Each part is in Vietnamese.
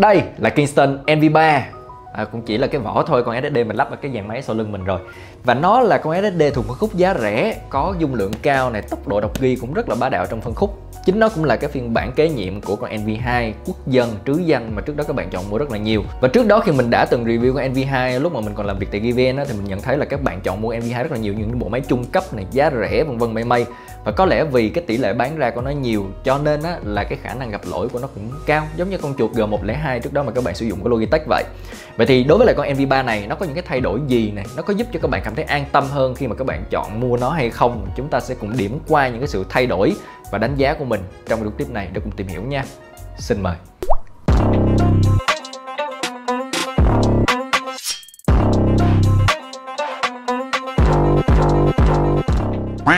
Đây là Kingston NV3. Cũng chỉ là cái vỏ thôi, còn SSD mình lắp ở cái dàn máy sau lưng mình rồi. Và nó là con SSD thuộc phân khúc giá rẻ, có dung lượng cao này, tốc độ đọc ghi cũng rất là bá đạo trong phân khúc. Chính nó cũng là cái phiên bản kế nhiệm của con NV2 quốc dân, trứ danh mà trước đó các bạn chọn mua rất là nhiều. Và trước đó khi mình đã từng review con NV2 lúc mà mình còn làm việc tại Given thì mình nhận thấy là các bạn chọn mua NV2 rất là nhiều, những bộ máy trung cấp này, giá rẻ vân vân mây. Và có lẽ vì cái tỷ lệ bán ra của nó nhiều cho nên là cái khả năng gặp lỗi của nó cũng cao, giống như con chuột G102 trước đó mà các bạn sử dụng của Logitech vậy. Vậy thì đối với lại con NV3 này, nó có những cái thay đổi gì này, nó có giúp cho các bạn cảm thấy an tâm hơn khi mà các bạn chọn mua nó hay không? Chúng ta sẽ cùng điểm qua những cái sự thay đổi và đánh giá của mình trong video clip này để cùng tìm hiểu nha. Xin mời.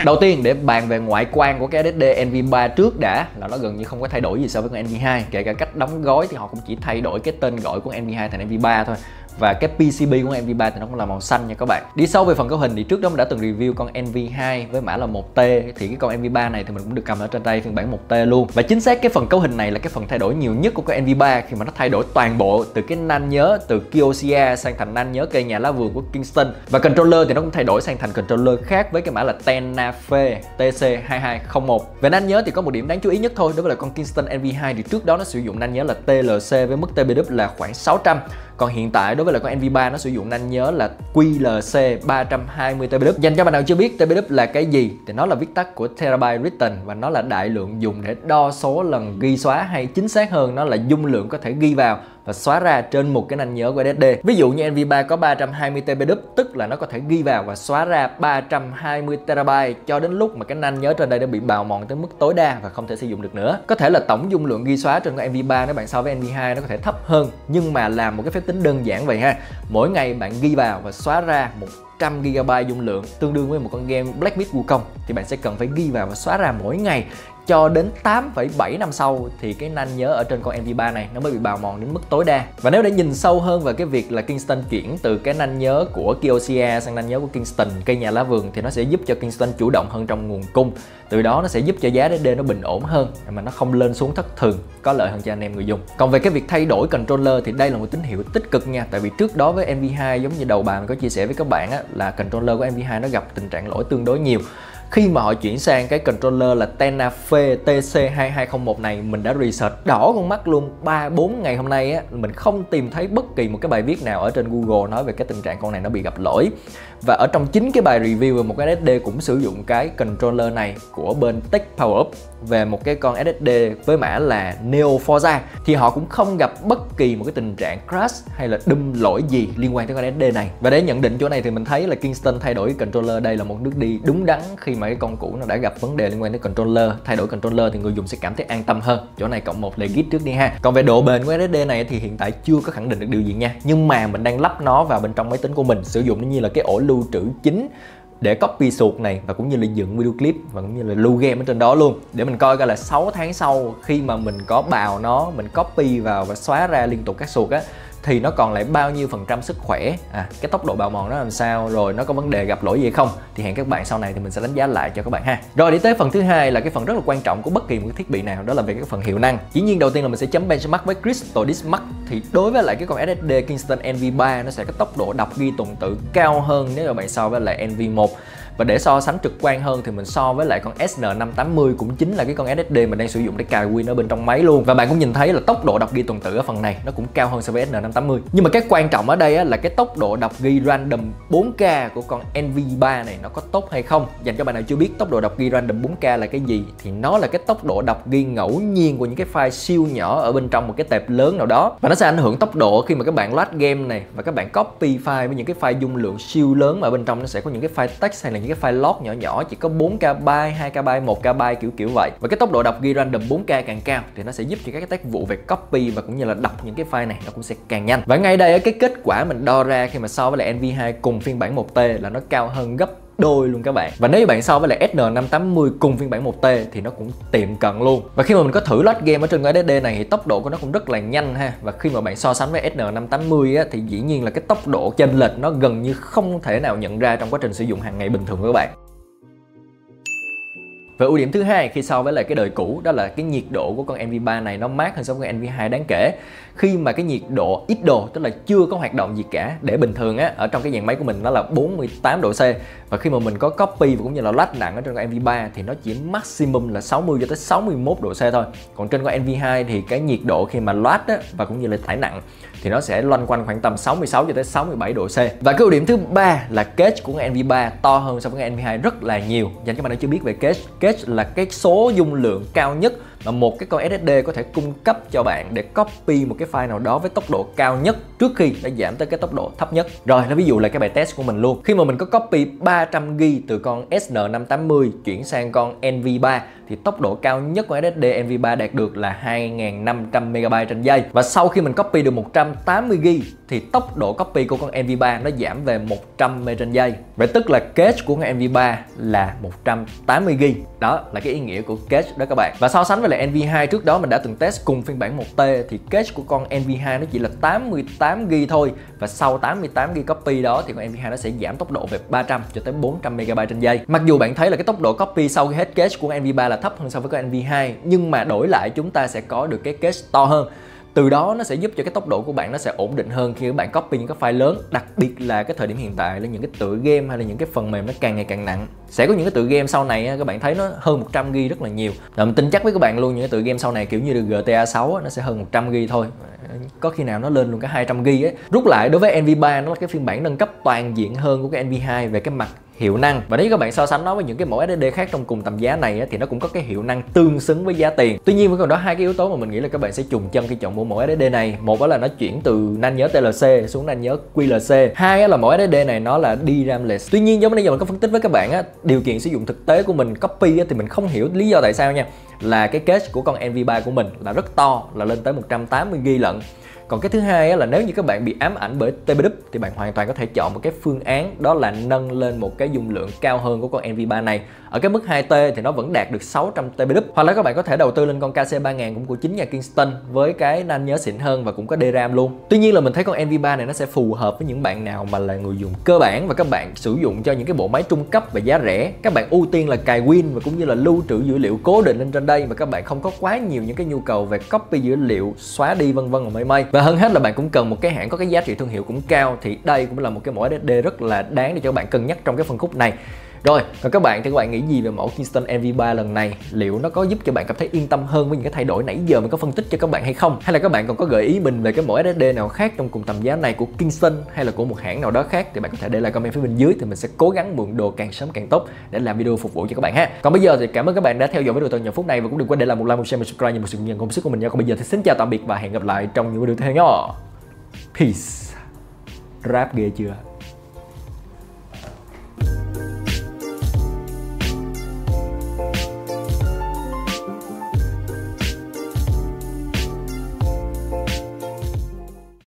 Đầu tiên để bàn về ngoại quan của cái SSD NV3 trước đã, là nó gần như không có thay đổi gì so với con NV2. Kể cả cách đóng gói thì họ cũng chỉ thay đổi cái tên gọi của NV2 thành NV3 thôi. Và cái PCB của NV3 thì nó cũng là màu xanh nha các bạn. Đi sâu về phần cấu hình thì trước đó mình đã từng review con NV2 với mã là 1T. Thì cái con NV3 này thì mình cũng được cầm ở trên tay phiên bản 1T luôn. Và chính xác cái phần cấu hình này là cái phần thay đổi nhiều nhất của con NV3, khi mà nó thay đổi toàn bộ từ cái NAND nhớ từ Kioxia sang thành NAND nhớ cây nhà lá vườn của Kingston. Và controller thì nó cũng thay đổi sang thành controller khác với cái mã là Tenafe TC2201. Về NAND nhớ thì có một điểm đáng chú ý nhất thôi, đó là con Kingston NV2 thì trước đó nó sử dụng NAND nhớ là TLC với mức TBW là khoảng 600. Còn hiện tại đối với lại con NV3 nó sử dụng NAND nhớ là QLC 320 TBW. Dành cho bạn nào chưa biết TBW là cái gì thì nó là viết tắt của Terabyte Written, và nó là đại lượng dùng để đo số lần ghi xóa, hay chính xác hơn nó là dung lượng có thể ghi vào và xóa ra trên một cái NAND nhớ của SSD. Ví dụ như NV3 có 320 TBW, tức là nó có thể ghi vào và xóa ra 320 TB cho đến lúc mà cái NAND nhớ trên đây đã bị bào mòn tới mức tối đa và không thể sử dụng được nữa. Có thể là tổng dung lượng ghi xóa trên con NV3 nếu bạn so với NV2 nó có thể thấp hơn, nhưng mà làm một cái phép tính đơn giản vậy ha. Mỗi ngày bạn ghi vào và xóa ra 100 GB dung lượng, tương đương với một con game Black Myth Wukong, thì bạn sẽ cần phải ghi vào và xóa ra mỗi ngày cho đến 8,7 năm sau thì cái NAND nhớ ở trên con NV3 này nó mới bị bào mòn đến mức tối đa. Và nếu để nhìn sâu hơn vào cái việc là Kingston chuyển từ cái NAND nhớ của Kioxia sang NAND nhớ của Kingston, cây nhà lá vườn, thì nó sẽ giúp cho Kingston chủ động hơn trong nguồn cung. Từ đó nó sẽ giúp cho giá SSD nó bình ổn hơn mà nó không lên xuống thất thường, có lợi hơn cho anh em người dùng. Còn về cái việc thay đổi controller thì đây là một tín hiệu tích cực nha, tại vì trước đó với NV2 giống như đầu bài mình có chia sẻ với các bạn là controller của NV2 nó gặp tình trạng lỗi tương đối nhiều. Khi mà họ chuyển sang cái controller là Tenafe TC2201 này, mình đã research đỏ con mắt luôn 3-4 ngày hôm nay mình không tìm thấy bất kỳ một cái bài viết nào ở trên Google nói về cái tình trạng con này nó bị gặp lỗi. Và ở trong chính cái bài review về một cái SSD cũng sử dụng cái controller này của bên Tech Power Up về một cái con SSD với mã là Neo Forza, thì họ cũng không gặp bất kỳ một cái tình trạng crash hay là đâm lỗi gì liên quan tới con SSD này. Và để nhận định chỗ này thì mình thấy là Kingston thay đổi controller đây là một nước đi đúng đắn, khi mà cái con cũ nó đã gặp vấn đề liên quan tới controller. Thay đổi controller thì người dùng sẽ cảm thấy an tâm hơn. Chỗ này cộng một legit trước đi ha. Còn về độ bền của SSD này thì hiện tại chưa có khẳng định được điều gì nha, nhưng mà mình đang lắp nó vào bên trong máy tính của mình, sử dụng nó như là cái ổ lưu trữ chính để copy suột này, và cũng như là dựng video clip và cũng như là lưu game ở trên đó luôn, để mình coi coi là 6 tháng sau khi mà mình có bào nó, mình copy vào và xóa ra liên tục các suột thì nó còn lại bao nhiêu % sức khỏe, cái tốc độ bào mòn nó làm sao, rồi nó có vấn đề gặp lỗi gì không, thì hẹn các bạn sau này thì mình sẽ đánh giá lại cho các bạn ha. Rồi đi tới phần thứ hai là cái phần rất là quan trọng của bất kỳ một cái thiết bị nào, đó là về cái phần hiệu năng. Dĩ nhiên đầu tiên là mình sẽ chấm benchmark với Crystal Disk Mark. Thì đối với lại cái con SSD Kingston NV3 nó sẽ có tốc độ đọc ghi tuần tự cao hơn nếu mà bạn so với lại NV1. Và để so sánh trực quan hơn thì mình so với lại con SN580, cũng chính là cái con SSD mình đang sử dụng để cài Win ở bên trong máy luôn. Và bạn cũng nhìn thấy là tốc độ đọc ghi tuần tự ở phần này nó cũng cao hơn so với SN580. Nhưng mà cái quan trọng ở đây là cái tốc độ đọc ghi random 4K của con NV3 này nó có tốt hay không. Dành cho bạn nào chưa biết tốc độ đọc ghi random 4K là cái gì, thì nó là cái tốc độ đọc ghi ngẫu nhiên của những cái file siêu nhỏ ở bên trong một cái tệp lớn nào đó, và nó sẽ ảnh hưởng tốc độ khi mà các bạn load game này và các bạn copy file với những cái file dung lượng siêu lớn, mà ở bên trong nó sẽ có những cái file text hay là những cái file log nhỏ nhỏ chỉ có 4KB, 2KB, 1KB kiểu vậy. Và cái tốc độ đọc ghi random 4K càng cao thì nó sẽ giúp cho các cái tác vụ về copy và cũng như là đọc những cái file này nó cũng sẽ càng nhanh. Và ngay đây cái kết quả mình đo ra khi mà so với lại NV2 cùng phiên bản 1T là nó cao hơn gấp đôi luôn các bạn. Và nếu bạn so với lại SN580 cùng phiên bản 1T thì nó cũng tiệm cận luôn. Và khi mà mình có thử load game ở trên cái SSD này thì tốc độ của nó cũng rất là nhanh ha. Và khi mà bạn so sánh với SN580 thì dĩ nhiên là cái tốc độ chênh lệch nó gần như không thể nào nhận ra trong quá trình sử dụng hàng ngày bình thường của các bạn. Và ưu điểm thứ hai khi so với lại cái đời cũ đó là cái nhiệt độ của con NV3 này nó mát hơn so với con NV2 đáng kể. Khi mà cái nhiệt độ ít độ, tức là chưa có hoạt động gì cả, để bình thường á ở trong cái dàn máy của mình nó là 48 độ C, và khi mà mình có copy và cũng như là load nặng ở trên con NV3 thì nó chỉ maximum là 60 cho tới 61 độ C thôi. Còn trên con NV2 thì cái nhiệt độ khi mà load á, và cũng như là tải nặng thì nó sẽ loanh quanh khoảng tầm 66 cho tới 67 độ C. Và cái ưu điểm thứ ba là cage của con NV3 to hơn so với con NV2 rất là nhiều. Dành các bạn đã chưa biết về cage, cage là cái số dung lượng cao nhất mà một cái con SSD có thể cung cấp cho bạn để copy một cái file nào đó với tốc độ cao nhất trước khi đã giảm tới cái tốc độ thấp nhất. Rồi, nó ví dụ là cái bài test của mình luôn. Khi mà mình có copy 300GB từ con SN580 chuyển sang con NV3 thì tốc độ cao nhất của SSD NV3 đạt được là 2500 MB trên giây. Và sau khi mình copy được 180GB thì tốc độ copy của con NV3 nó giảm về 100 MB trên giây. Vậy tức là cage của con NV3 là 180GB. Đó là cái ý nghĩa của cage đó các bạn. Và so sánh với lại NV2 trước đó mình đã từng test cùng phiên bản 1T thì cage của con NV2 nó chỉ là 88GB thôi. Và sau 88GB copy đó thì con NV2 nó sẽ giảm tốc độ về 300 cho tới 400 MB trên giây. Mặc dù bạn thấy là cái tốc độ copy sau khi hết cage của NV3 là thấp hơn so với con NV2, nhưng mà đổi lại chúng ta sẽ có được cái cage to hơn. Từ đó nó sẽ giúp cho cái tốc độ của bạn nó sẽ ổn định hơn khi các bạn copy những cái file lớn. Đặc biệt là cái thời điểm hiện tại là những cái tựa game hay là những cái phần mềm nó càng ngày càng nặng. Sẽ có những cái tựa game sau này các bạn thấy nó hơn 100GB rất là nhiều. Và mình tin chắc với các bạn luôn, những cái tựa game sau này kiểu như được GTA 6 nó sẽ hơn 100GB thôi. Có khi nào nó lên luôn cả 200GB ấy. Rút lại, đối với NV3 nó là cái phiên bản nâng cấp toàn diện hơn của cái NV2 về cái mặt hiệu năng. Và nếu các bạn so sánh nó với những cái mẫu SSD khác trong cùng tầm giá này thì nó cũng có cái hiệu năng tương xứng với giá tiền. Tuy nhiên vẫn còn đó hai cái yếu tố mà mình nghĩ là các bạn sẽ trùng chân khi chọn mua mẫu SSD này. Một đó là nó chuyển từ nan nhớ TLC xuống nan nhớ QLC. Hai là mẫu SSD này nó là DRAM-less. Tuy nhiên giống như giờ mình có phân tích với các bạn điều kiện sử dụng thực tế của mình copy thì mình không hiểu lý do tại sao nha. Là cái cage của con NV3 của mình là rất to, là lên tới 180GB lận. Còn cái thứ hai là nếu như các bạn bị ám ảnh bởi TPDUP thì bạn hoàn toàn có thể chọn một cái phương án đó là nâng lên một cái dung lượng cao hơn của con NV3 này. Ở cái mức 2T thì nó vẫn đạt được 600 TPDUP. Hoặc là các bạn có thể đầu tư lên con KC3000 cũng của chính nhà Kingston với cái nan nhớ xịn hơn và cũng có DRAM luôn. Tuy nhiên là mình thấy con NV3 này nó sẽ phù hợp với những bạn nào mà là người dùng cơ bản và các bạn sử dụng cho những cái bộ máy trung cấp và giá rẻ. Các bạn ưu tiên là cài Win và cũng như là lưu trữ dữ liệu cố định lên trên đây, mà các bạn không có quá nhiều những cái nhu cầu về copy dữ liệu, xóa đi vân vân và mây. Và hơn hết là bạn cũng cần một cái hãng có cái giá trị thương hiệu cũng cao, thì đây cũng là một cái mẫu SSD rất là đáng để cho bạn cân nhắc trong cái phân khúc này. Rồi, còn các bạn thì các bạn nghĩ gì về mẫu Kingston NV3 lần này? Liệu nó có giúp cho bạn cảm thấy yên tâm hơn với những cái thay đổi nãy giờ mình có phân tích cho các bạn hay không? Hay là các bạn còn có gợi ý mình về cái mẫu SSD nào khác trong cùng tầm giá này của Kingston hay là của một hãng nào đó khác thì bạn có thể để lại comment phía bên dưới, thì mình sẽ cố gắng mượn đồ càng sớm càng tốt để làm video phục vụ cho các bạn ha. Còn bây giờ thì cảm ơn các bạn đã theo dõi video từ giờ phút này, và cũng đừng quên để lại một like, một share, một subscribe như một sự nhận công sức của mình nha. Còn bây giờ thì xin chào tạm biệt và hẹn gặp lại trong những video tiếp theo nhé. Peace. Rap ghê chưa?